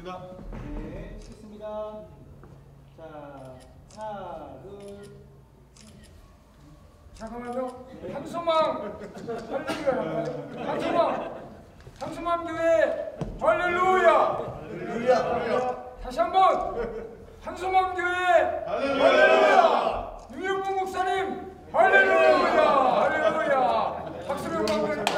하겠습니다. 네, 찍습니다. 자, 하나, 둘. 잠깐만요. 한소망 할렐루야. 한소망 교회 할렐루야. 할렐루야. 다시 한번 한소망 교회 할렐루야. 유영구 목사님 할렐루야. 할렐루야. 박수를 감사드립니다.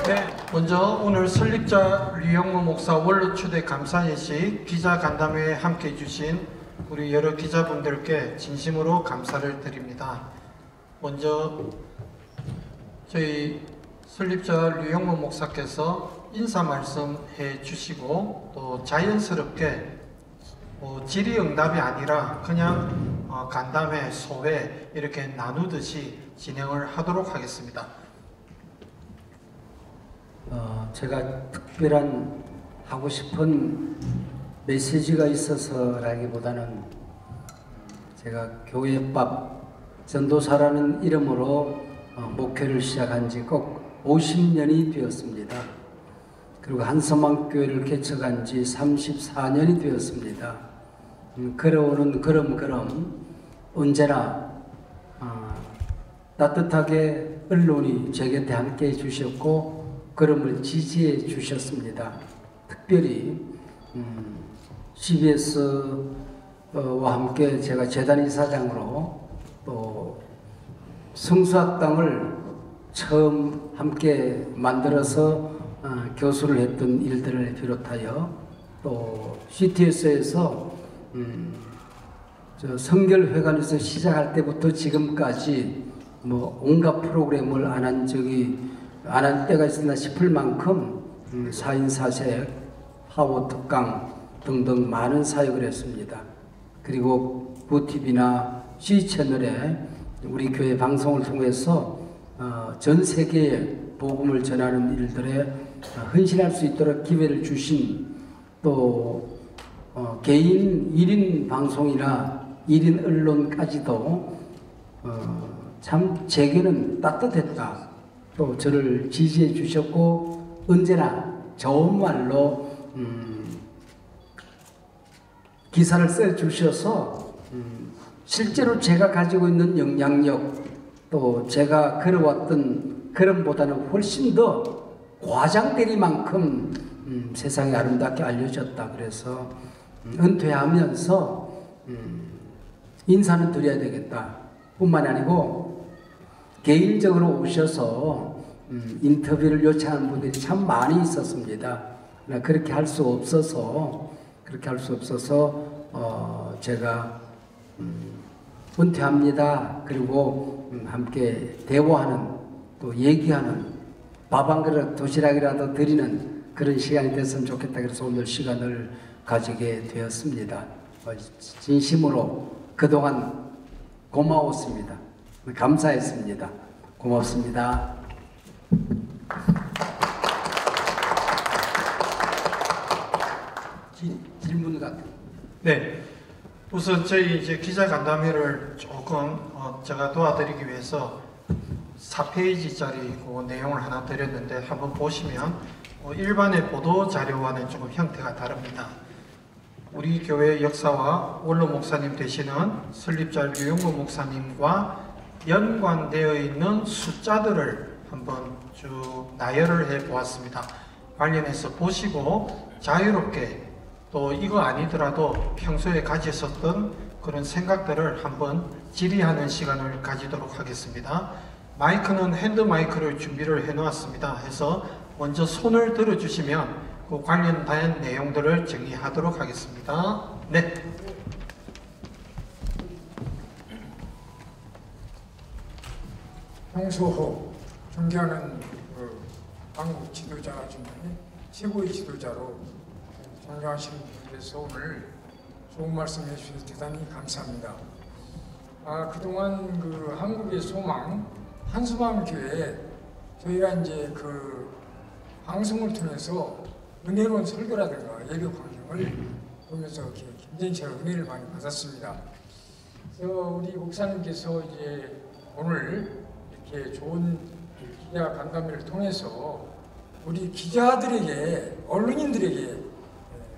네, 먼저 오늘 설립자 류영무 목사 원로 초대 감사 예식 기자 간담회에 함께 해주신 우리 여러 기자분들께 진심으로 감사를 드립니다. 먼저 저희 설립자 류영무 목사께서 인사 말씀해 주시고 또 자연스럽게 질의응답이 아니라 그냥 간담회, 소회 이렇게 나누듯이 진행을 하도록 하겠습니다. 제가 특별한 하고 싶은 메시지가 있어서라기보다는 제가 교회밥 전도사라는 이름으로 목회를 시작한 지 꼭 50년이 되었습니다. 그리고 한서망교회를 개척한 지 34년이 되었습니다. 걸어오는 걸음걸음 언제나 따뜻하게 언론이 제 곁에 함께 해주셨고 걸음을 지지해 주셨습니다. 특별히 CBS와 함께 제가 재단 이사장으로 또 성수학당을 처음 함께 만들어서 교수를 했던 일들을 비롯하여 또 CTS에서 성결회관에서 시작할 때부터 지금까지 온갖 프로그램을 안 한 때가 있었나 싶을 만큼 4인 4색, 파워 특강 등등 많은 사역을 했습니다. 그리고 구TV나 C채널에 우리 교회 방송을 통해서 전 세계에 복음을 전하는 일들에 헌신할 수 있도록 기회를 주신 또 개인 1인 방송이나 1인 언론까지도 참 제게는 따뜻했다. 또 저를 지지해 주셨고 언제나 좋은 말로 기사를 써 주셔서 실제로 제가 가지고 있는 영향력 또 제가 걸어왔던 걸음보다는 훨씬 더 과장되리 만큼 세상에 아름답게 알려졌다. 그래서 은퇴하면서 인사는 드려야 되겠다 뿐만 아니고 개인적으로 오셔서 인터뷰를 요청하는 분들이 참 많이 있었습니다. 그렇게 할 수 없어서 제가 은퇴합니다. 그리고 함께 대화하는 또 얘기하는 밥 한 그릇 도시락이라도 드리는 그런 시간이 됐으면 좋겠다. 그래서 오늘 시간을 가지게 되었습니다. 진심으로 그동안 고마웠습니다. 감사했습니다. 고맙습니다. 질문 같은. 네, 우선 저희 이제 기자 간담회를 조금 제가 도와드리기 위해서 4페이지짜리 그 내용을 하나 드렸는데 한번 보시면 일반의 보도 자료와는 조금 형태가 다릅니다. 우리 교회 역사와 원로 목사님 되시는 설립자 류영무 목사님과 연관되어 있는 숫자들을 한번 쭉 나열을 해 보았습니다. 관련해서 보시고 자유롭게 또 이거 아니더라도 평소에 가졌었던 그런 생각들을 한번 질의하는 시간을 가지도록 하겠습니다. 마이크는 핸드 마이크를 준비를 해 놓았습니다. 해서 먼저 손을 들어 주시면 그 관련된 내용들을 정리하도록 하겠습니다. 네. 홍소호 존경하는 한국 지도자 중에 최고의 지도자로 존경하시는 분께서 오늘 좋은 말씀 해주셔서 대단히 감사합니다. 그동안 한국의 소망 한소망 교회에 저희가 이제 방송을 통해서 은혜로운 설교라든가 예배 방송을 보면서 굉장히 제가 은혜를 많이 받았습니다. 그래서 우리 목사님께서 이제 오늘 이렇게 좋은 기자 간담회를 통해서 우리 기자들에게, 언론인들에게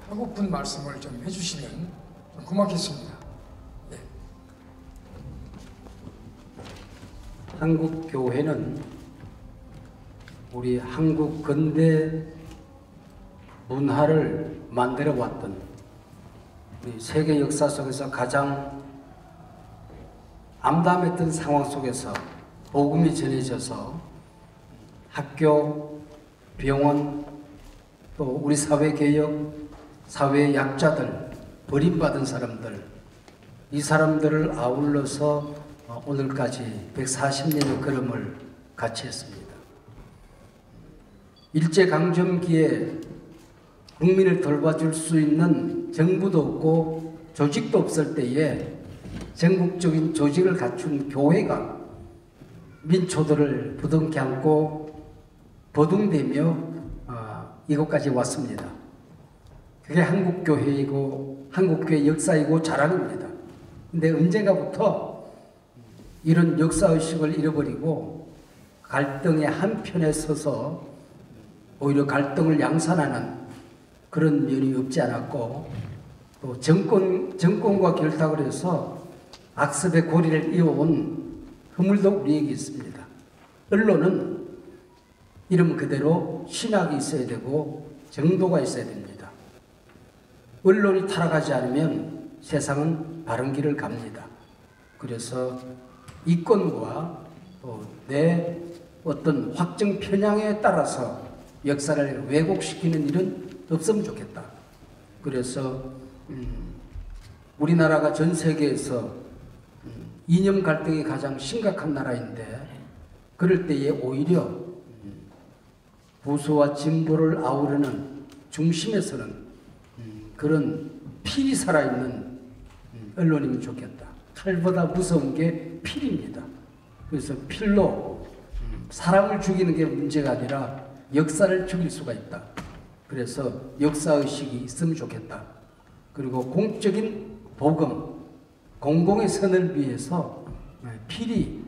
하고픈 말씀을 좀 해주시면 좀 고맙겠습니다. 예. 한국 교회는 우리 한국 근대 문화를 만들어 왔던 우리 세계 역사 속에서 가장 암담했던 상황 속에서 복음이 전해져서 학교, 병원, 또 우리 사회개혁, 사회의 약자들, 버림받은 사람들, 이 사람들을 아울러서 오늘까지 140년의 걸음을 같이 했습니다. 일제강점기에 국민을 돌봐줄 수 있는 정부도 없고 조직도 없을 때에 전국적인 조직을 갖춘 교회가 민초들을 부둥켜 안고 버둥대며 이곳까지 왔습니다. 그게 한국교회이고 한국교회 역사이고 자랑입니다. 근데 언젠가부터 이런 역사의식을 잃어버리고 갈등의 한편에 서서 오히려 갈등을 양산하는 그런 면이 없지 않았고, 또 정권과 결탁을 해서 악습의 고리를 이어온 허물도 우리에게 있습니다. 언론은 이름 그대로 신학이 있어야 되고 정도가 있어야 됩니다. 언론이 타락하지 않으면 세상은 바른 길을 갑니다. 그래서 이권과 또 내 어떤 확정 편향에 따라서 역사를 왜곡시키는 일은 없으면 좋겠다. 그래서 우리나라가 전 세계에서 이념 갈등이 가장 심각한 나라인데, 그럴 때에 오히려 보수와 진보를 아우르는 중심에서는 그런 필이 살아있는 언론이면 좋겠다. 칼보다 무서운 게 필입니다. 그래서 필로 사람을 죽이는 게 문제가 아니라 역사를 죽일 수가 있다. 그래서 역사의식이 있으면 좋겠다. 그리고 공적인 복음, 공공의 선을 위해서 필히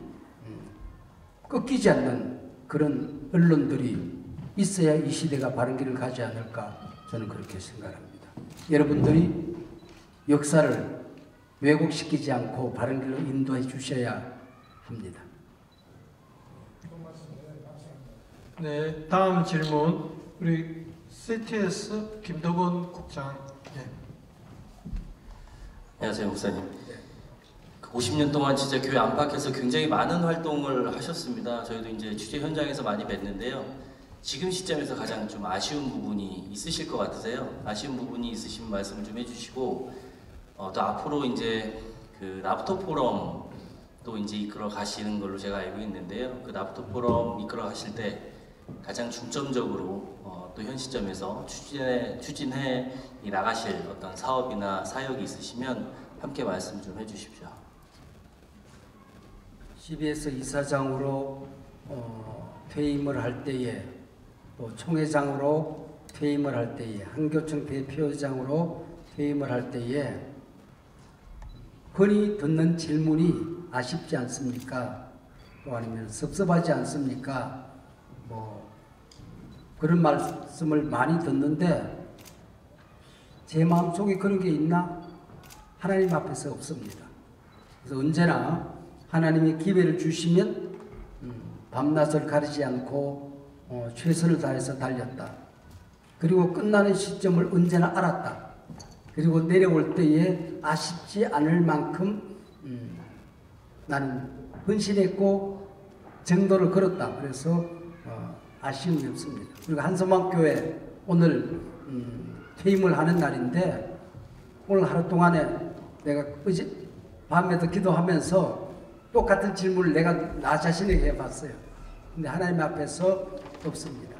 꺾이지 않는 그런 언론들이 있어야 이 시대가 바른 길을 가지 않을까, 저는 그렇게 생각합니다. 여러분들이 역사를 왜곡시키지 않고 바른 길로 인도해 주셔야 합니다. 네, 다음 질문 우리 CTS 김덕원 국장. 네. 안녕하세요, 목사님. 50년 동안 진짜 교회 안팎에서 굉장히 많은 활동을 하셨습니다. 저희도 이제 취재 현장에서 많이 뵀는데요. 지금 시점에서 가장 좀 아쉬운 부분이 있으실 것 같으세요. 아쉬운 부분이 있으시면 말씀 좀 해주시고, 또 앞으로 이제 그 나부터 포럼 또 이제 이끌어 가시는 걸로 제가 알고 있는데요. 그 나부터 포럼 이끌어 가실 때 가장 중점적으로 또 현 시점에서 추진해 나가실 어떤 사업이나 사역이 있으시면 함께 말씀 좀 해주십시오. CBS 이사장으로 퇴임을 할 때에, 또 총회장으로 퇴임을 할 때에, 한교총 대표장으로 퇴임을 할 때에 흔히 듣는 질문이 아쉽지 않습니까? 또 아니면 섭섭하지 않습니까? 그런 말씀을 많이 듣는데 제 마음속에 그런 게 있나? 하나님 앞에서 없습니다. 그래서 언제나 하나님이 기회를 주시면 밤낮을 가리지 않고 최선을 다해서 달렸다. 그리고 끝나는 시점을 언제나 알았다. 그리고 내려올 때에 아쉽지 않을 만큼 나는 헌신했고 정도를 걸었다. 그래서 아쉬움이 없습니다. 그리고 한서망교회 오늘 퇴임을 하는 날인데, 오늘 하루 동안에 내가 어제 밤에도 기도하면서 똑같은 질문을 내가 나 자신에게 해봤어요. 근데 하나님 앞에서 없습니다.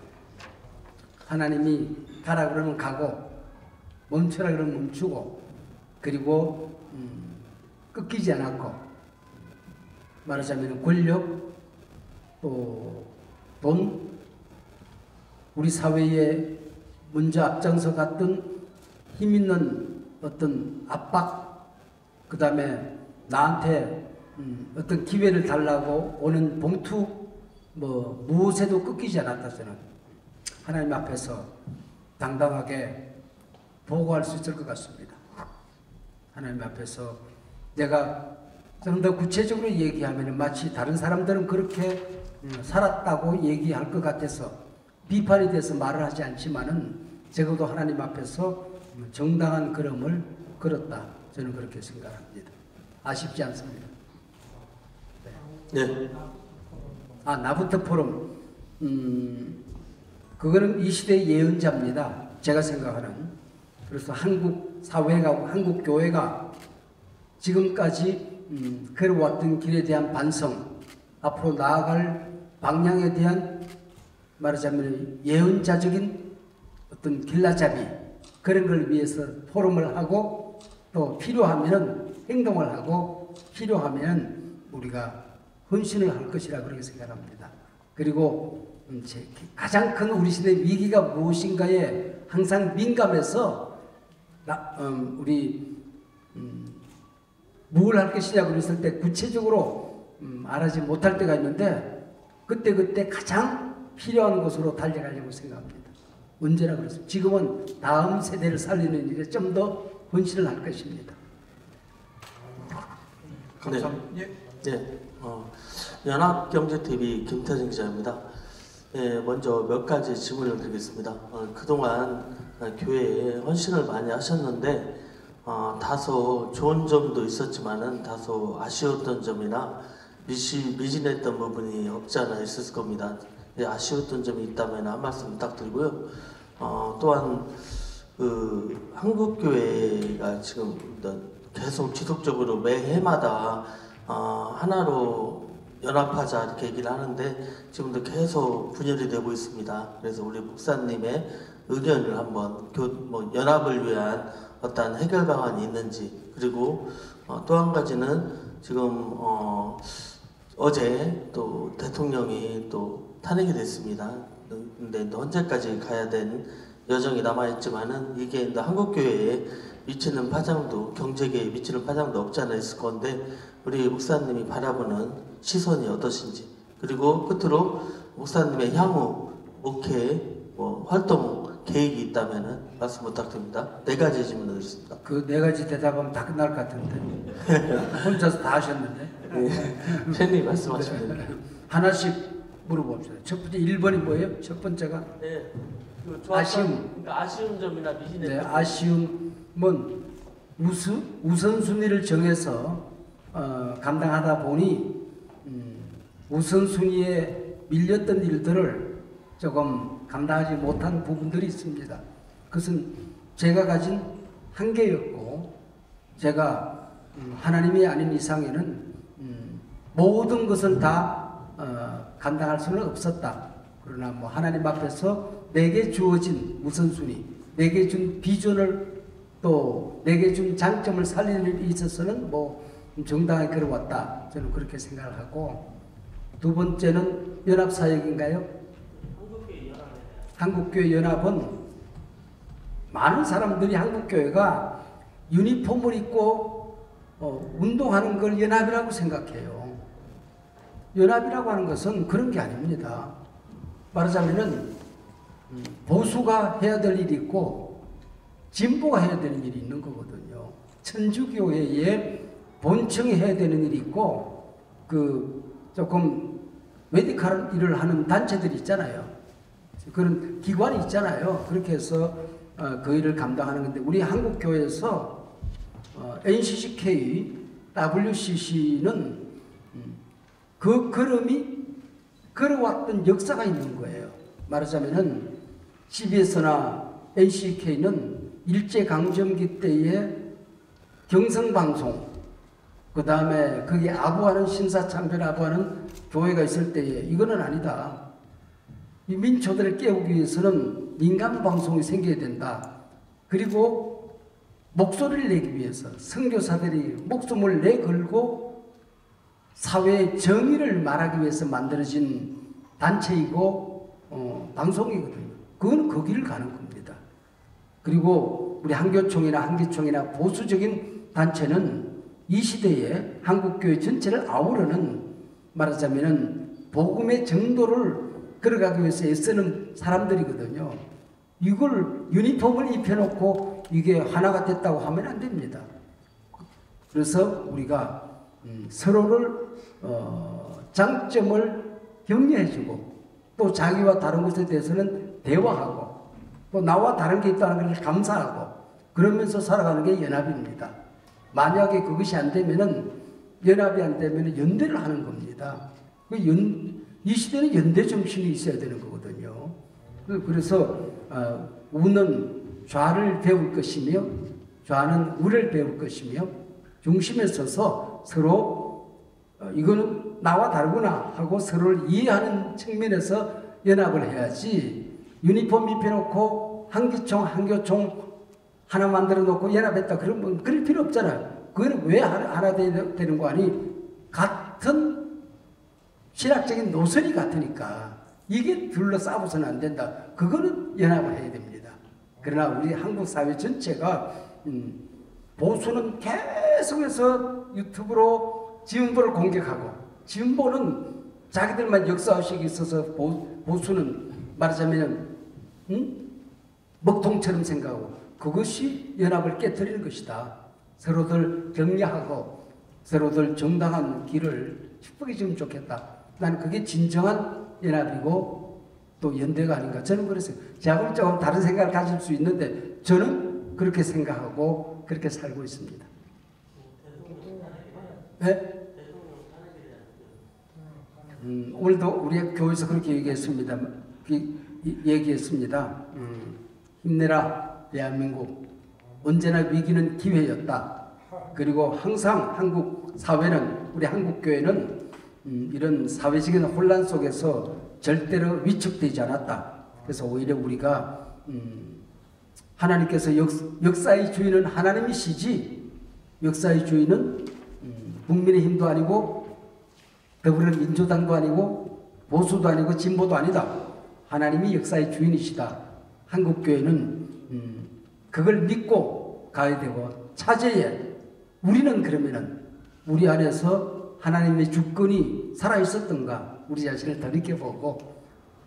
하나님이 가라 그러면 가고 멈추라 그러면 멈추고, 그리고 꺾이지 않았고, 말하자면 권력, 또 돈, 우리 사회에 먼저 앞장서 갔던 힘 있는 어떤 압박, 그 다음에 나한테 어떤 기회를 달라고 오는 봉투, 무엇에도 꺾이지 않았다. 저는 하나님 앞에서 당당하게 보고할 수 있을 것 같습니다. 하나님 앞에서 내가 좀 더 구체적으로 얘기하면 마치 다른 사람들은 그렇게 살았다고 얘기할 것 같아서 비판이 돼서 말을 하지 않지만은 적어도 하나님 앞에서 정당한 걸음을 걸었다. 저는 그렇게 생각합니다. 아쉽지 않습니다. 네. 나부터 포럼. 그거는 이 시대의 예언자입니다. 제가 생각하는. 그래서 한국 사회가, 한국 교회가 지금까지 걸어왔던 길에 대한 반성, 앞으로 나아갈 방향에 대한 말하자면 예언자적인 어떤 길라잡이, 그런 걸 위해서 포럼을 하고 또 필요하면 행동을 하고 필요하면 우리가 헌신을 할 것이라 그렇게 생각합니다. 그리고 가장 큰 우리 시대 위기가 무엇인가에 항상 민감해서 우리 뭘 할 것이냐고 그랬을 때 구체적으로 말하지 못할 때가 있는데 그때 가장 필요한 것으로 달려가려고 생각합니다. 언제나 그렇습니다. 지금은 다음 세대를 살리는 일에 좀 더 헌신을 할 것입니다. 감사합니다. 네. 연합경제TV 김태진 기자입니다. 먼저 몇 가지 질문을 드리겠습니다. 그동안 교회에 헌신을 많이 하셨는데 다소 좋은 점도 있었지만은 다소 아쉬웠던 점이나 미진했던 부분이 없지 않아 있었을 겁니다. 아쉬웠던 점이 있다면 한 말씀 부탁드리고요. 또한 한국교회가 지금 계속 지속적으로 매해마다 하나로 연합하자 이렇게 얘기를 하는데 지금도 계속 분열이 되고 있습니다. 그래서 우리 목사님의 의견을 한번 연합을 위한 어떤 해결 방안이 있는지, 그리고 또 한 가지는 지금 어제 또 대통령이 또 탄핵이 됐습니다. 근데 언제까지 가야 되는 여정이 남아있지만은 이게 한국교회에 미치는 파장도, 경제계에 미치는 파장도 없지 않아 있을 건데 우리 목사님이 바라보는 시선이 어떠신지, 그리고 끝으로 목사님의 향후 목회 활동 계획이 있다면은 말씀 부탁드립니다. 4가지 질문을 드렸습니다. 그 4가지 대답하면 다 끝날 것 같은데 혼자서 다 하셨는데. 네. 팬님 말씀하시면 됩니다. 하나씩 물어봅시다. 첫 번째 1번이 뭐예요? 첫 번째가 네. 아쉬움. 그러니까 아쉬운 점이나 미진했던 네, 아쉬움은 우선순위를 정해서 감당하다 보니 우선순위에 밀렸던 일들을 조금 감당하지 못한 부분들이 있습니다. 그것은 제가 가진 한계였고 제가 하나님이 아닌 이상에는 모든 것은 다 감당할 수는 없었다. 그러나 하나님 앞에서 내게 주어진 우선순위, 내게 준 비전을 또 내게 준 장점을 살리는 일에 있어서는 정당하게 걸어왔다. 저는 그렇게 생각을 하고, 두 번째는 연합사역인가요? 한국교회 연합은 많은 사람들이 한국교회가 유니폼을 입고 운동하는 걸 연합이라고 생각해요. 연합이라고 하는 것은 그런 게 아닙니다. 말하자면은 보수가 해야 될 일이 있고 진보가 해야 되는 일이 있는 거거든요. 천주교회에 본청이 해야 되는 일이 있고 조금 메디컬 일을 하는 단체들이 있잖아요. 그런 기관이 있잖아요. 그렇게 해서 그 일을 감당하는 건데 우리 한국교회에서 NCCK, WCC는 그 걸음이 걸어왔던 역사가 있는 거예요. 말하자면은 CBS나 NCK는 일제강점기 때의 경성방송, 그 다음에 거기에 아부하는 신사참배를 아부하는 교회가 있을 때에 이거는 아니다. 이 민초들을 깨우기 위해서는 민간방송이 생겨야 된다. 그리고 목소리를 내기 위해서 선교사들이 목숨을 내걸고 사회의 정의를 말하기 위해서 만들어진 단체이고 방송이거든요. 그건 그 길을 가는 겁니다. 그리고 우리 한교총이나 보수적인 단체는 이 시대에 한국교회 전체를 아우르는, 말하자면은 복음의 정도를 걸어가기 위해서 애쓰는 사람들이거든요. 이걸 유니폼을 입혀놓고 이게 하나가 됐다고 하면 안 됩니다. 그래서 우리가 서로를 장점을 격려해주고 또 자기와 다른 것에 대해서는 대화하고 또 나와 다른 게 있다는 것을 감사하고 그러면서 살아가는 게 연합입니다. 만약에 그것이 안 되면은 연합이 안 되면은 연대를 하는 겁니다. 이 시대는 연대 정신이 있어야 되는 거거든요. 그래서 우는 좌를 배울 것이며 좌는 우를 배울 것이며 중심에 서서 서로 이거는 나와 다르구나 하고 서로를 이해하는 측면에서 연합을 해야지 유니폼 입혀놓고 한기총 한교총 하나 만들어 놓고 연합했다 그러면 그럴 필요 없잖아요. 그거는 왜 하나 되는 거 아니? 같은 신학적인 노선이 같으니까 이게 둘러싸고서는 안 된다. 그거는 연합을 해야 됩니다. 그러나 우리 한국 사회 전체가 보수는 계속해서 유튜브로 진보를 공격하고 진보는 자기들만 역사의식이 있어서 보수는 말하자면 먹통처럼 생각하고 그것이 연합을 깨뜨리는 것이다. 서로들 격려하고 서로들 정당한 길을 축복해 주면 좋겠다. 나는 그게 진정한 연합이고 또 연대가 아닌가 저는 그랬어요. 제가 조금 다른 생각을 가질 수 있는데 저는 그렇게 생각하고 그렇게 살고 있습니다. 네? 오늘도 우리 교회에서 그렇게 얘기했습니다. 힘내라 대한민국. 언제나 위기는 기회였다. 그리고 항상 한국 사회는 우리 한국 교회는 이런 사회적인 혼란 속에서 절대로 위축되지 않았다. 그래서 오히려 우리가 하나님께서 역사의 주인은 하나님이시지 역사의 주인은 국민의힘도 아니고 더불어민주당도 아니고 보수도 아니고 진보도 아니다. 하나님이 역사의 주인이시다. 한국교회는 그걸 믿고 가야 되고 차제에 우리는 그러면은 우리 안에서 하나님의 주권이 살아있었던가 우리 자신을 돌이켜보고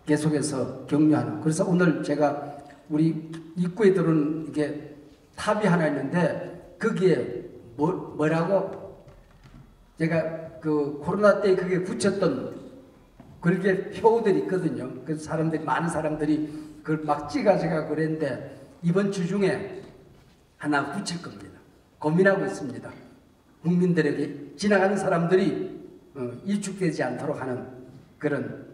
계속해서 격려하는. 그래서 오늘 제가 우리 입구에 들어온 이게 탑이 하나 있는데 거기에 뭐라고 제가 그 코로나 때 그게 붙였던 그렇게 표들이 있거든요. 그래서 많은 사람들이 그걸 막 찍어서 그랬는데 이번 주 중에 하나 붙일 겁니다. 고민하고 있습니다. 국민들에게 지나가는 사람들이 위축되지 않도록 하는 그런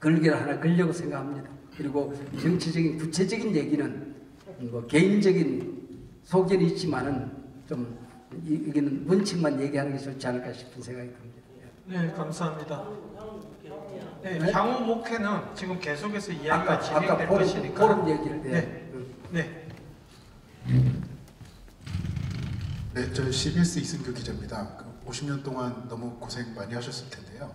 글귀를 하나 걸려고 생각합니다. 그리고 정치적인 구체적인 얘기는 뭐 개인적인 소견이 있지만은 좀 이게는 원칙만 얘기하는 게 좋지 않을까 싶은 생각이 듭니다. 네, 감사합니다. 네, 향후 목회는 지금 계속해서 이야기가 진행될 것이니까 포럼 얘기를 네, 저 CBS 이승규 기자입니다. 50년 동안 너무 고생 많이 하셨을 텐데요.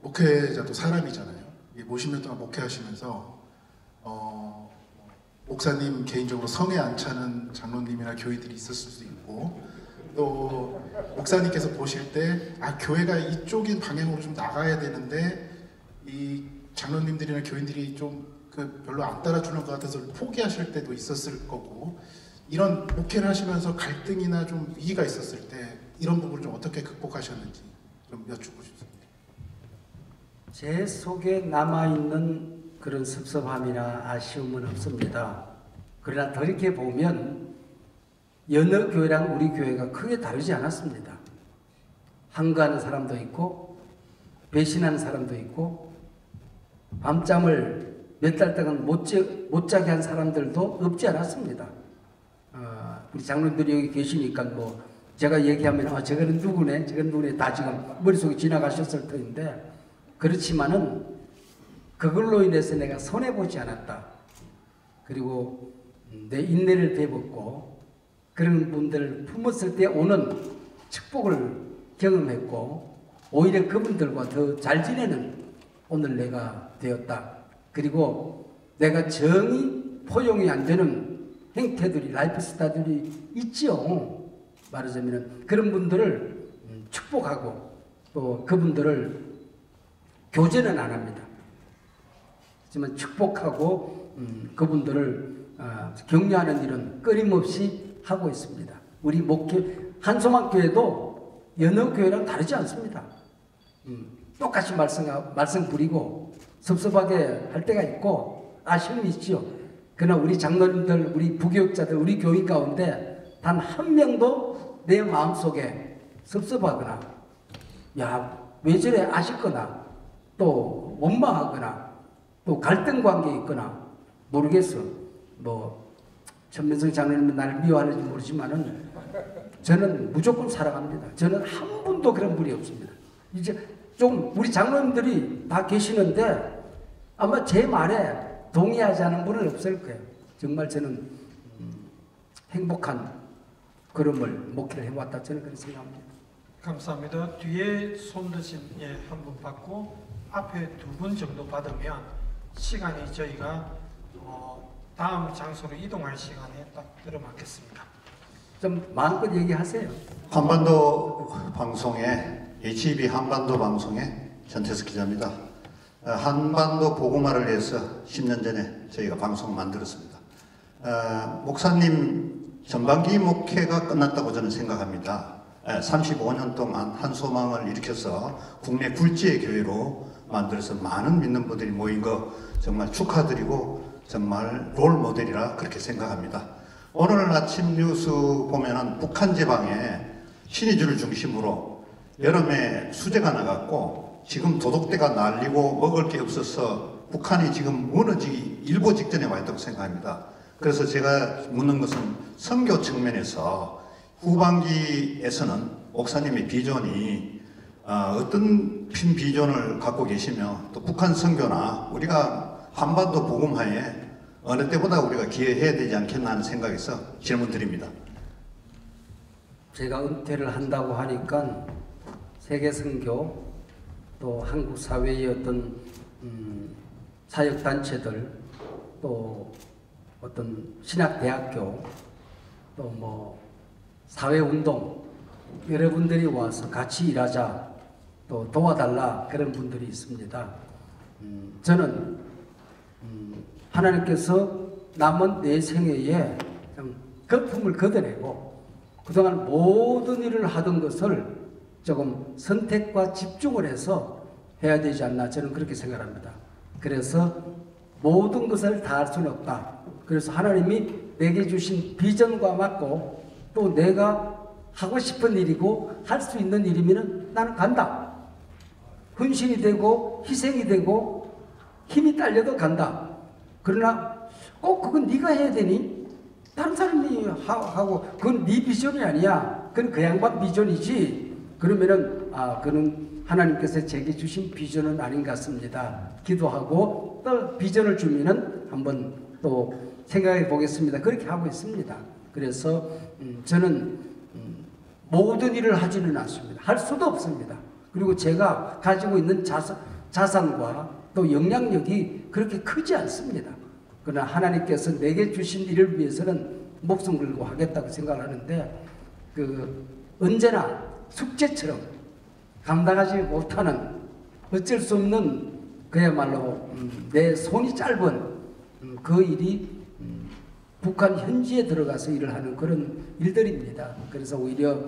목회자도 사람이잖아요. 50년 동안 목회하시면서 목사님 개인적으로 성에 안 차는 장로님이나 교인들이 있었을 수도 있고 또 목사님께서 보실 때 교회가 이쪽인 방향으로 좀 나가야 되는데 이 장로님들이나 교인들이 좀 별로 안 따라주는 것 같아서 포기하실 때도 있었을 거고 이런 목회를 하시면서 갈등이나 좀 위기가 있었을 때 이런 부분을 좀 어떻게 극복하셨는지 좀 여쭙고 싶습니다. 제 속에 남아있는 그런 섭섭함이나 아쉬움은 없습니다. 그러나 돌이켜보면 여느 교회랑 우리 교회가 크게 다르지 않았습니다. 항거하는 사람도 있고 배신하는 사람도 있고 밤잠을 몇 달 동안 못 자게 한 사람들도 없지 않았습니다. 우리 장로님들이 여기 계시니까 뭐 제가 얘기하면 저거는 누구네 저건 누구네 다 지금 머릿속에 지나가셨을 터인데 그렇지만은 그걸로 인해서 내가 손해보지 않았다. 그리고 내 인내를 배웠고 그런 분들을 품었을 때 오는 축복을 경험했고 오히려 그분들과 더 잘 지내는 오늘 내가 되었다. 그리고 내가 정이 포용이 안 되는 행태들이 라이프 스타일들이 있지요. 말하자면 그런 분들을 축복하고 또 그분들을 교제는 안 합니다. 하지만 축복하고 그분들을 격려하는 일은 끊임없이 하고 있습니다. 우리 목회 한소망 교회도 여느 교회랑 다르지 않습니다. 똑같이 말씀 부리고 섭섭하게 할 때가 있고 아쉬움이 있죠. 그러나 우리 장로님들, 우리 부교육자들, 우리 교인 가운데 단 한 명도 내 마음속에 섭섭하거나 왜 저래 아쉽거나 또 원망하거나 또 갈등 관계에 있거나 모르겠어. 천면성 장로님은 나를 미워하는지 모르지만은 저는 무조건 사랑합니다. 저는 한 분도 그런 분이 없습니다. 이제 좀 우리 장로님들이 다 계시는데 아마 제 말에 동의하지 않은 분은 없을 거예요. 정말 저는 행복한 걸음을 목회를 해왔다 저는 그렇게 생각합니다. 감사합니다. 뒤에 손 드신 한 분 받고 앞에 2분 정도 받으면 시간이 저희가 다음 장소로 이동할 시간에 딱 들어맞겠습니다. 좀 마음껏 얘기하세요. 한반도 방송에 HEB 한반도 방송의 전태석 기자입니다. 한반도 복음화를 위해서 10년 전에 저희가 방송을 만들었습니다. 목사님 전반기 목회가 끝났다고 저는 생각합니다. 35년 동안 한소망을 일으켜서 국내 굴지의 교회로 만들어서 많은 믿는 분들이 모인 거 정말 축하드리고 정말 롤 모델이라 그렇게 생각합니다. 오늘 아침 뉴스 보면은 북한 지방에 신의주를 중심으로 여름에 수재가 나갔고 지금 도둑대가 날리고 먹을 게 없어서 북한이 지금 무너지기 일보 직전에 와 있다고 생각합니다. 그래서 제가 묻는 것은 선교 측면에서 후반기에서는 목사님의 비전이 어떤 비전을 갖고 계시며 또 북한 선교나 우리가 한반도 복음화에 어느 때보다 우리가 기여해야 되지 않겠나 하는 생각에서 질문 드립니다. 제가 은퇴를 한다고 하니까 세계선교 또 한국 사회의 어떤 사역단체들 또 어떤 신학대학교 또 사회운동 여러분들이 와서 같이 일하자 또 도와달라 그런 분들이 있습니다. 저는 하나님께서 남은 내 생애에 거품을 걷어내고 그동안 모든 일을 하던 것을 조금 선택과 집중을 해서 해야 되지 않나 저는 그렇게 생각합니다. 그래서 모든 것을 다 할 수는 없다. 그래서 하나님이 내게 주신 비전과 맞고 또 내가 하고 싶은 일이고 할 수 있는 일이면 나는 간다. 헌신이 되고 희생이 되고 힘이 딸려도 간다. 그러나 꼭 그건 네가 해야 되니? 다른 사람이 하고 그건 네 비전이 아니야. 그건 그 양반 비전이지. 그러면은 그는 하나님께서 제게 주신 비전은 아닌 것 같습니다. 기도하고 또 비전을 주면은 한번 또 생각해 보겠습니다. 그렇게 하고 있습니다. 그래서 저는 모든 일을 하지는 않습니다. 할 수도 없습니다. 그리고 제가 가지고 있는 자산과 또 영향력이 그렇게 크지 않습니다. 그러나 하나님께서 내게 주신 일을 위해서는 목숨 걸고 하겠다고 생각하는데 언제나 숙제처럼 감당하지 못하는 어쩔 수 없는 그야말로 내 손이 짧은 그 일이 북한 현지에 들어가서 일을 하는 그런 일들입니다. 그래서 오히려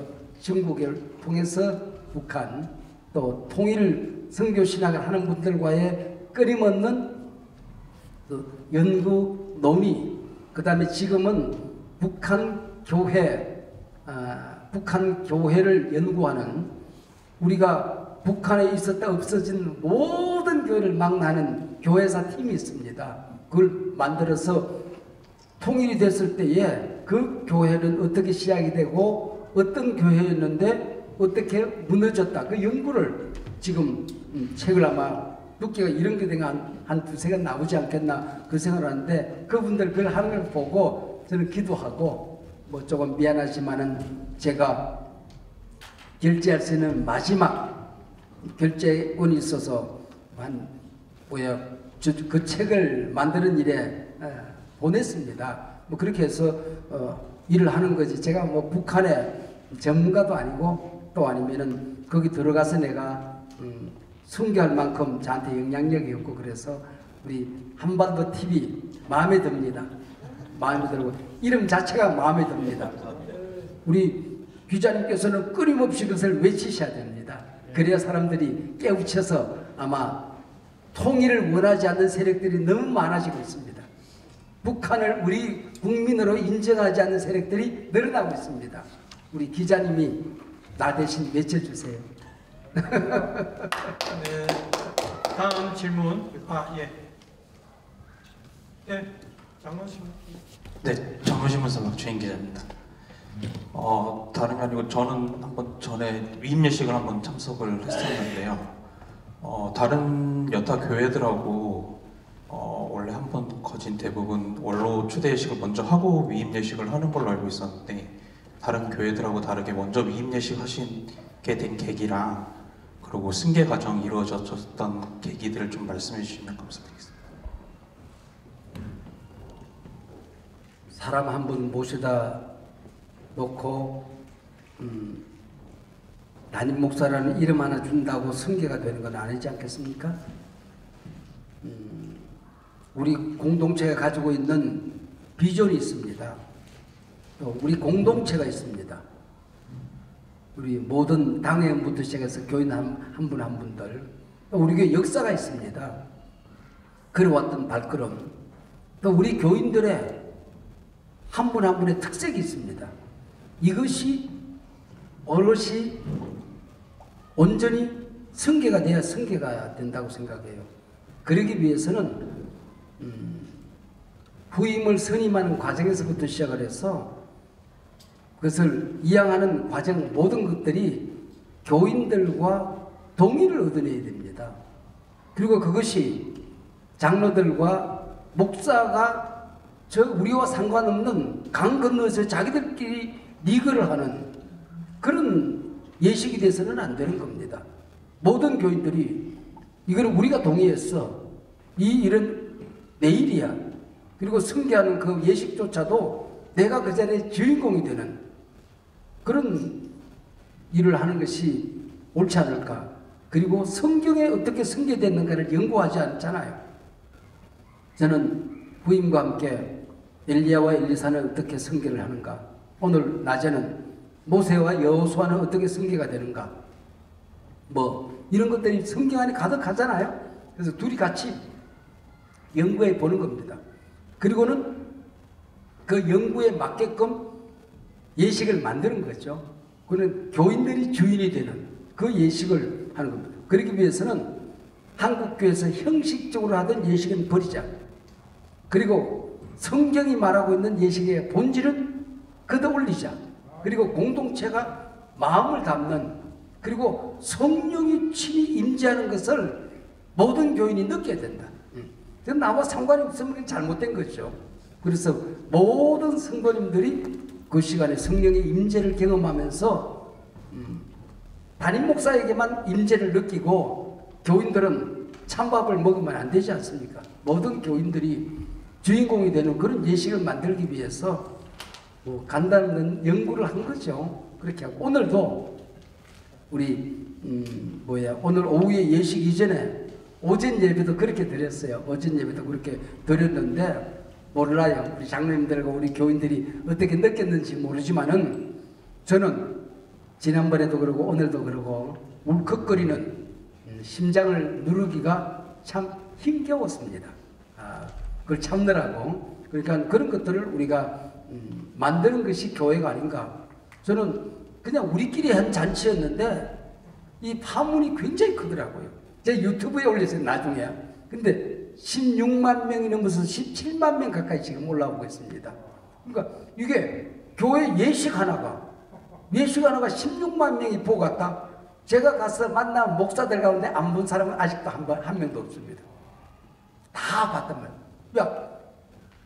중국을 통해서 북한 또 통일 선교 신학을 하는 분들과의 끊임없는 연구 논의, 그 다음에 지금은 북한 교회를 연구하는 우리가 북한에 있었다 없어진 모든 교회를 망라하는 교회사 팀이 있습니다. 그걸 만들어서 통일이 됐을 때에 그 교회는 어떻게 시작이 되고 어떤 교회였는데 어떻게 무너졌다. 그 연구를 지금 책을 아마 두께가 이런 게 되면 한 두세 권 나오지 않겠나 그 생각을 하는데 그분들 그걸 하는 걸 보고 저는 기도하고 조금 미안하지만은 제가 결제할 수 있는 마지막 결제권이 있어서 그 책을 만드는 일에 보냈습니다. 그렇게 해서 일을 하는 거지. 제가 북한의 전문가도 아니고 또 아니면은 거기 들어가서 내가 순교할 만큼 저한테 영향력이 없고 그래서 우리 한반도 TV 마음에 듭니다. 마음에 들고 이름 자체가 마음에 듭니다. 우리 기자님께서는 끊임없이 그것을 외치셔야 됩니다. 그래야 사람들이 깨우쳐서 아마 통일을 원하지 않는 세력들이 너무 많아지고 있습니다. 북한을 우리 국민으로 인정하지 않는 세력들이 늘어나고 있습니다. 우리 기자님이 나 대신 외쳐주세요. 네. 다음 질문. 예. 네. 장로신문. 네, 장로신문사 박주인 기자입니다. 다름이 아니고 저는 한번 전에 위임 예식을 한번 참석을 했었는데요. 다른 여타 교회들하고 원래 한번 거진 대부분 원로 초대 예식을 먼저 하고 위임 예식을 하는 걸로 알고 있었는데 다른 교회들하고 다르게 먼저 위임 예식 하시게 된 계기랑 그리고 승계 과정이 이루어졌던 계기들을 좀 말씀해 주시면 감사드리겠습니다. 사람 한 분 모셔다 놓고 담임 목사라는 이름 하나 준다고 승계가 되는 건 아니지 않겠습니까? 우리 공동체가 가지고 있는 비전이 있습니다. 또 우리 공동체가 있습니다. 우리 모든 당회원부터 시작해서 교인 한 분 한 분들, 또 우리 교회 역사가 있습니다. 걸어왔던 발걸음, 또 우리 교인들의 한 분 한 분의 특색이 있습니다. 이것이 오롯이 온전히 승계가 돼야 승계가 된다고 생각해요. 그러기 위해서는 후임을 선임하는 과정에서부터 시작을 해서 그것을 이양하는 과정 모든 것들이 교인들과 동의를 얻어내야 됩니다. 그리고 그것이 장로들과 목사가 저 우리와 상관없는 강 건너서 자기들끼리 리그를 하는 그런 예식이 돼서는 안 되는 겁니다. 모든 교인들이 이걸 우리가 동의했어. 이 일은 내 일이야. 그리고 승계하는 그 예식조차도 내가 그 자리에 주인공이 되는 그런 일을 하는 것이 옳지 않을까. 그리고 성경에 어떻게 승계됐는가를 연구하지 않잖아요. 저는 부임과 함께 엘리야와 엘리사는 어떻게 승계를 하는가, 오늘 낮에는 모세와 여호수아는 어떻게 승계가 되는가, 뭐 이런 것들이 성경 안에 가득하잖아요. 그래서 둘이 같이 연구해 보는 겁니다. 그리고는 그 연구에 맞게끔 예식을 만드는 거죠. 그는 교인들이 주인이 되는 그 예식을 하는 겁니다. 그러기 위해서는 한국교회에서 형식적으로 하던 예식은 버리자. 그리고 성경이 말하고 있는 예식의 본질은 걷어 올리자. 그리고 공동체가 마음을 담는, 그리고 성령이 친히 임재하는 것을 모든 교인이 느껴야 된다. 나와 상관이 없으면 잘못된 거죠. 그래서 모든 성도님들이 그 시간에 성령의 임재를 경험하면서 담임 목사에게만 임재를 느끼고 교인들은 찬밥을 먹으면 안 되지 않습니까? 모든 교인들이 주인공이 되는 그런 예식을 만들기 위해서 간단한 연구를 한 거죠. 그렇게 하고 오늘도 우리 오늘 오후에 예식 이전에 오전 예배도 그렇게 드렸어요. 오전 예배도 그렇게 드렸는데 몰라요. 우리 장로님들과 우리 교인들이 어떻게 느꼈는지 모르지만은 저는 지난번에도 그러고 오늘도 그러고 울컥거리는 심장을 누르기가 참 힘겨웠습니다. 그걸 참느라고. 그러니까 그런 것들을 우리가 만드는 것이 교회가 아닌가. 저는 그냥 우리끼리 한 잔치였는데 이 파문이 굉장히 크더라고요. 제 유튜브에 올렸어요, 나중에. 근데 16만 명이 넘어서 17만 명 가까이 지금 올라오고 있습니다. 그러니까 이게 교회 예식 하나가 16만 명이 보고 갔다. 제가 가서 만난 목사들 가운데 안 본 사람은 아직도 한 명도 없습니다. 다 봤단 말이야. 야,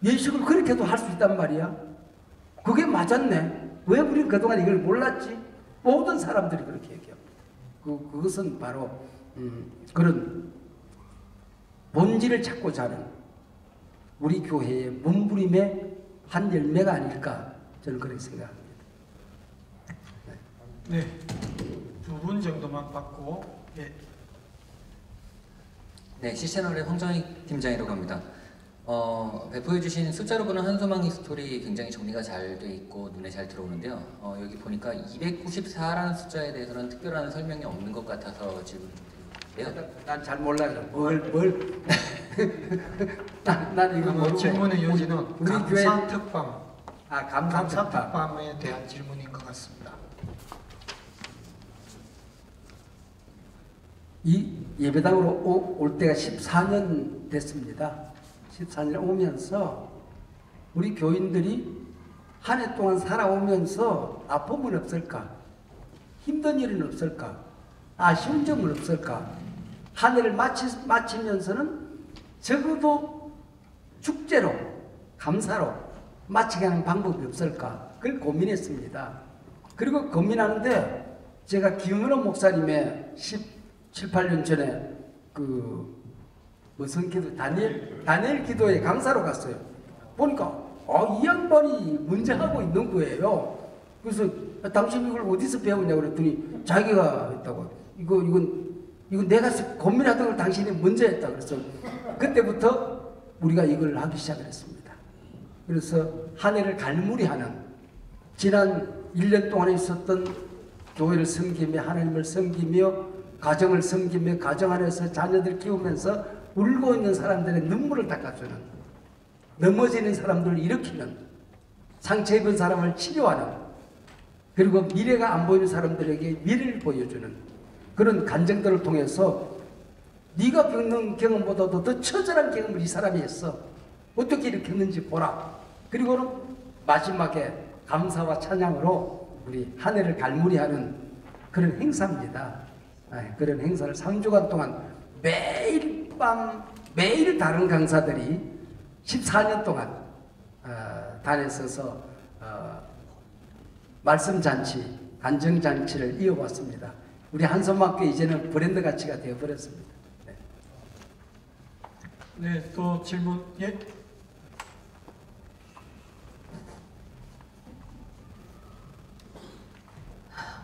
예식을 그렇게도 할 수 있단 말이야. 그게 맞았네. 왜 우리는 그동안 이걸 몰랐지? 모든 사람들이 그렇게 얘기합니다. 그것은 바로 그런 본질을 찾고자 하는 우리 교회의 몸부림의 한 열매가 아닐까, 저는 그렇게 생각합니다. 네, 두 분 정도만 받고, 예. 네, C채널의 황정익 팀장이라고 합니다. 배포해주신 숫자로 보는 한소망 스토리 굉장히 정리가 잘 돼 있고 눈에 잘 들어오는데요. 여기 보니까 294라는 숫자에 대해서는 특별한 설명이 없는 것 같아서 질문 드리는데요. 난 잘 몰라요. 뭘? 난 이거 모르고. 질문의 요지는 우리 교회 감사특방. 감사특방. 감사특방에 대한 질문인 것 같습니다. 이 예배당으로 올 때가 14년 됐습니다. 14년 오면서 우리 교인들이 한 해 동안 살아오면서 아픔은 없을까? 힘든 일은 없을까? 아쉬운 점은 없을까? 한 해를 마치면서는 적어도 축제로, 감사로 마치게 하는 방법이 없을까? 그걸 고민했습니다. 그리고 고민하는데 제가 김은호 목사님의 17, 18년 전에 무슨 기도, 다니엘 기도의 강사로 갔어요. 보니까 이 양반이 문제 하고 있는 거예요. 그래서 당신 이걸 어디서 배웠냐고 그랬더니 자기가 했다고. 이건 내가 고민하던 걸 당신이 먼저 했다. 그래서 그때부터 우리가 이걸 하기 시작했습니다. 그래서 한 해를 갈무리하는 지난 1년 동안에 있었던 교회를 섬기며 하나님을 섬기며 가정을 섬기며 가정 안에서 자녀들 키우면서 울고 있는 사람들의 눈물을 닦아주는, 넘어지는 사람들을 일으키는, 상처 입은 사람을 치료하는, 그리고 미래가 안 보이는 사람들에게 미래를 보여주는 그런 간증들을 통해서 네가 겪는 경험보다도 더 처절한 경험을 이 사람이 했어. 어떻게 일으켰는지 보라. 그리고는 마지막에 감사와 찬양으로 우리 한 해를 갈무리하는 그런 행사입니다. 그런 행사를 3주간 동안 매일 밤 매일 다른 강사들이 14년 동안 단에서서 말씀잔치, 간증잔치를 이어왔습니다. 우리 한손만교 이제는 브랜드 가치가 되어버렸습니다. 네, 또 질문. 예.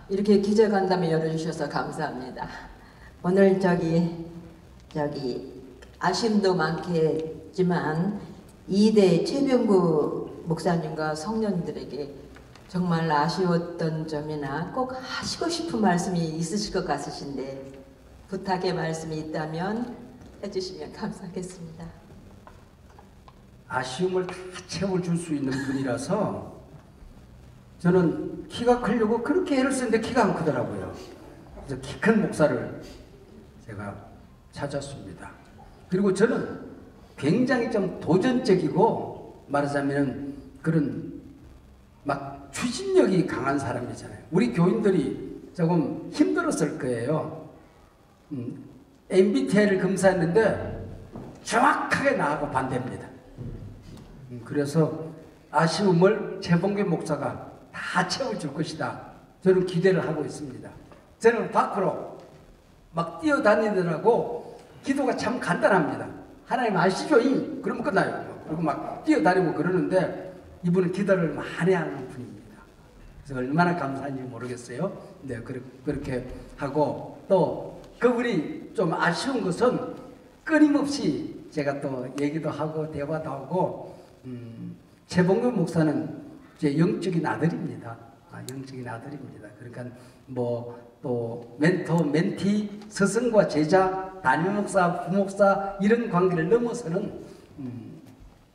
이렇게 기자간담회 열어주셔서 감사합니다. 오늘 저기 아쉬움도 많겠지만 2대 최병구 목사님과 성년들에게 정말 아쉬웠던 점이나 꼭 하시고 싶은 말씀이 있으실 것 같으신데 부탁의 말씀이 있다면 해주시면 감사하겠습니다. 아쉬움을 다 채워줄 수 있는 분이라서 저는 키가 크려고 그렇게 애를 쓰는데 키가 안 크더라고요. 그래서 키 큰 목사를 제가 찾았습니다. 그리고 저는 굉장히 좀 도전적이고 말하자면 그런 막 추진력이 강한 사람이잖아요. 우리 교인들이 조금 힘들었을 거예요. MBTI를 검사했는데 정확하게 나하고 반대입니다. 그래서 아쉬움을 최봉규 목사가 다 채워줄 것이다. 저는 기대를 하고 있습니다. 저는 밖으로 막 뛰어다니느라고 기도가 참 간단합니다. 하나님 아시죠? 그러면 끝나요. 그리고 막 뛰어다니고 그러는데 이분은 기도를 많이 하는 분입니다. 그래서 얼마나 감사한지 모르겠어요. 네, 그렇게 하고 또 그분이 좀 아쉬운 것은 끊임없이 제가 또 얘기도 하고 대화도 하고 최봉규 목사는 제 영적인 아들입니다. 영적인 아들입니다. 그러니까 또 멘토, 멘티, 스승과 제자, 담임 목사, 부목사 이런 관계를 넘어서는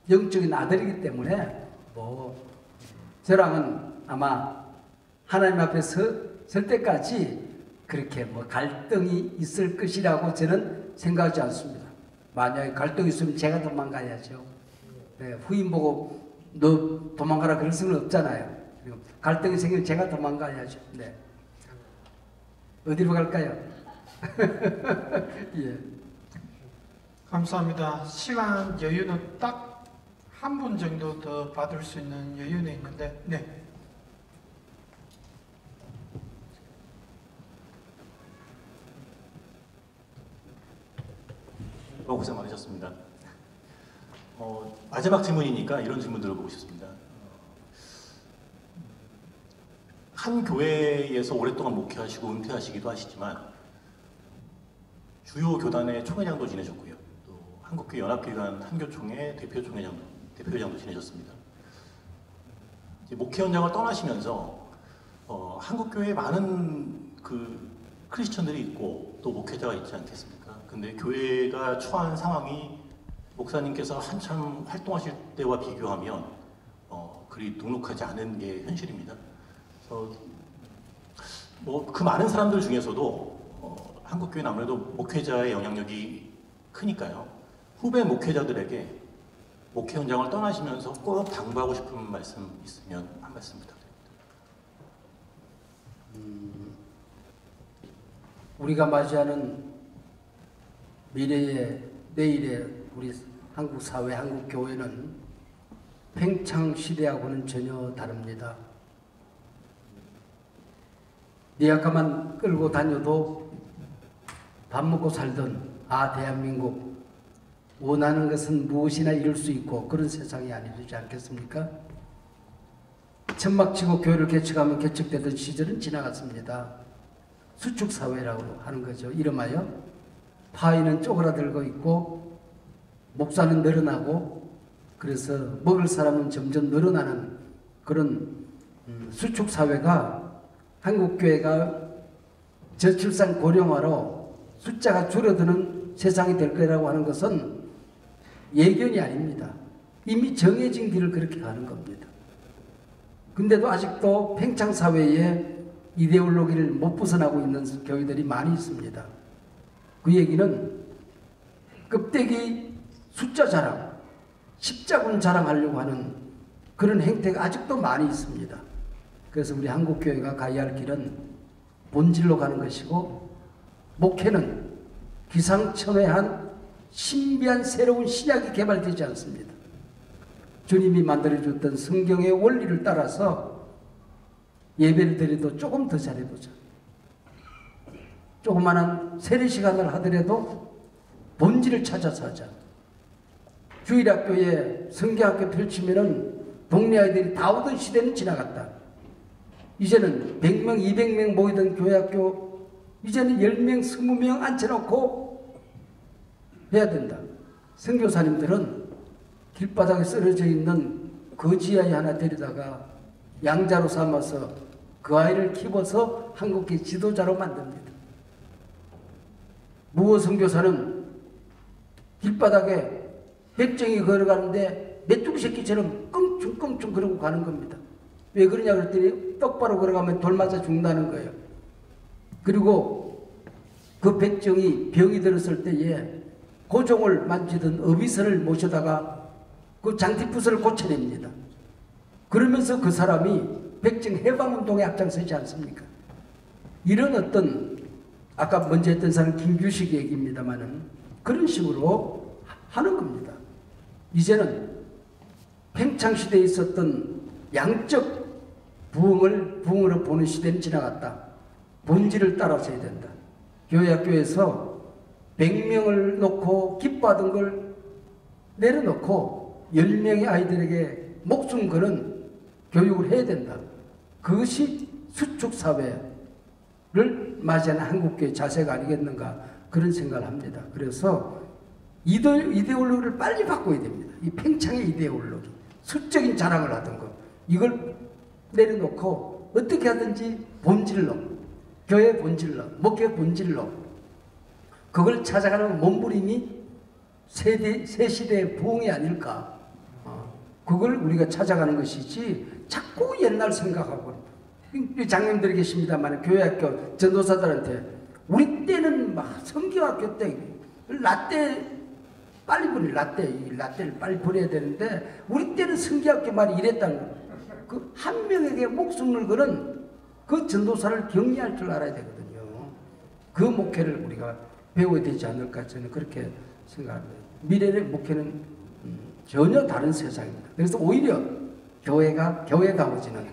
영적인 아들이기 때문에 저랑은 아마 하나님 앞에 설 때까지 그렇게 갈등이 있을 것이라고 저는 생각하지 않습니다. 만약에 갈등이 있으면 제가 도망가야죠. 네, 후임 보고 너 도망가라 그럴 수는 없잖아요. 갈등이 생기면 제가 도망가야죠. 네. 어디로 갈까요? 예. 감사합니다. 시간 여유는 딱 한 분 정도 더 받을 수 있는 여유는 있는데, 네. 고생 많으셨습니다. 마지막 질문이니까 이런 질문 들어보고 싶습니다. 한 교회에서 오랫동안 목회하시고 은퇴하시기도 하시지만 주요 교단의 총회장도 지내셨고요. 한국교회 연합기관 한교총회 대표회장도 지내셨습니다. 이제 목회 현장을 떠나시면서 한국교회에 많은 그 크리스천들이 있고 또 목회자가 있지 않겠습니까? 근데 교회가 처한 상황이 목사님께서 한참 활동하실 때와 비교하면 그리 눅눅하지 않은 게 현실입니다. 그래서 뭐 그 많은 사람들 중에서도 한국교회는 아무래도 목회자의 영향력이 크니까요. 후배 목회자들에게 목회 현장을 떠나시면서 꼭 당부하고 싶은 말씀 있으면 한 말씀 부탁드립니다. 우리가 맞이하는 미래의 내일의 우리 한국 사회, 한국 교회는 팽창 시대하고는 전혀 다릅니다. 리아카만 끌고 다녀도 밥 먹고 살던 대한민국 원하는 것은 무엇이나 이룰 수 있고 그런 세상이 아니지 않겠습니까? 천막치고 교회를 개척하면 개척되던 시절은 지나갔습니다. 수축사회라고 하는 거죠. 이름하여 파이는 쪼그라들고 있고 목사는 늘어나고 그래서 먹을 사람은 점점 늘어나는 그런 수축사회가 한국교회가 저출산 고령화로 숫자가 줄어드는 세상이 될 거라고 하는 것은 예견이 아닙니다. 이미 정해진 길을 그렇게 가는 겁니다. 근데도 아직도 팽창사회에 이데올로기를 못 벗어나고 있는 교회들이 많이 있습니다. 그 얘기는 껍데기 숫자 자랑, 십자군 자랑하려고 하는 그런 행태가 아직도 많이 있습니다. 그래서 우리 한국교회가 가야 할 길은 본질로 가는 것이고 목회는 기상천외한 신비한 새로운 신약이 개발되지 않습니다. 주님이 만들어줬던 성경의 원리를 따라서 예배를 드려도 조금 더 잘해보자. 조그마한 세례시간을 하더라도 본질을 찾아서 하자. 주일학교에 성경학교 펼치면은 동네 아이들이 다 오던 시대는 지나갔다. 이제는 100명, 200명 모이던 교회학교 이제는 10명, 20명 앉혀놓고 해야 된다. 선교사님들은 길바닥에 쓰러져 있는 거지 아이 하나 데려다가 양자로 삼아서 그 아이를 키워서 한국계 지도자로 만듭니다. 무어 선교사는 길바닥에 백정이 걸어가는데 메뚜기 새끼처럼 껑충껑충 그러고 가는 겁니다. 왜 그러냐 그랬더니 똑바로 걸어가면 돌 맞아 죽는다는 거예요. 그리고 그 백정이 병이 들었을 때에 고종을 만지던 어비선을 모셔다가 그 장티푸스를 고쳐냅니다. 그러면서 그 사람이 백정 해방운동에 앞장서지 않습니까? 이런 어떤 아까 먼저 했던 사람 김규식 얘기입니다만은 그런 식으로 하는 겁니다. 이제는 팽창시대에 있었던 양적 부흥으로 보는 시대는 지나갔다. 본질을 따라서 해야 된다. 교회학교에서 100명을 놓고 기뻐하던 걸 내려놓고 10명의 아이들에게 목숨 거는 교육을 해야 된다. 그것이 수축사회를 맞이하는 한국교회의 자세가 아니겠는가 그런 생각을 합니다. 그래서 이데올로기를 빨리 바꿔야 됩니다. 이 팽창의 이데올로기, 수적인 자랑을 하던 거 이걸 내려놓고 어떻게 하든지 본질로, 교회 본질로, 목회 본질로 그걸 찾아가는 몸부림이 새 시대의 부흥이 아닐까. 그걸 우리가 찾아가는 것이지 자꾸 옛날 생각하고 장님들이 계십니다만 교회학교 전도사들한테 우리 때는 막 성경학교 때 라떼 빨리 보내 라떼를 빨리 보내야 되는데 우리 때는 성경학교 말이 이랬다는 거예요. 그 한 명에게 목숨을 거는 그 전도사를 격려할 줄 알아야 되거든요. 그 목회를 우리가 배워야 되지 않을까 저는 그렇게 생각합니다. 미래의 목회는 전혀 다른 세상입니다. 그래서 오히려 교회다워지는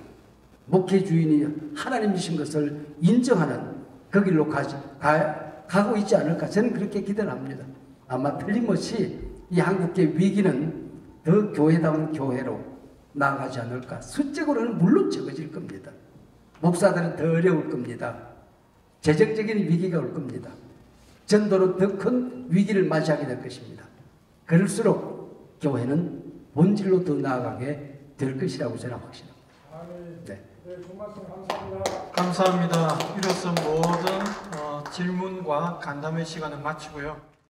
목회 주인이 하나님이신 것을 인정하는 그 길로 가고 있지 않을까 저는 그렇게 기대를 합니다. 아마 틀림없이 이 한국의 위기는 더 교회다운 교회로 나아가지 않을까. 수적으로는 물론 적어질 겁니다. 목사들은 더 어려울 겁니다. 재정적인 위기가 올 겁니다. 전도는 더 큰 위기를 맞이하게 될 것입니다. 그럴수록 교회는 본질로 더 나아가게 될 것이라고 저는 확신합니다. 네. 감사합니다. 이로써 모든 질문과 간담회 시간을 마치고요.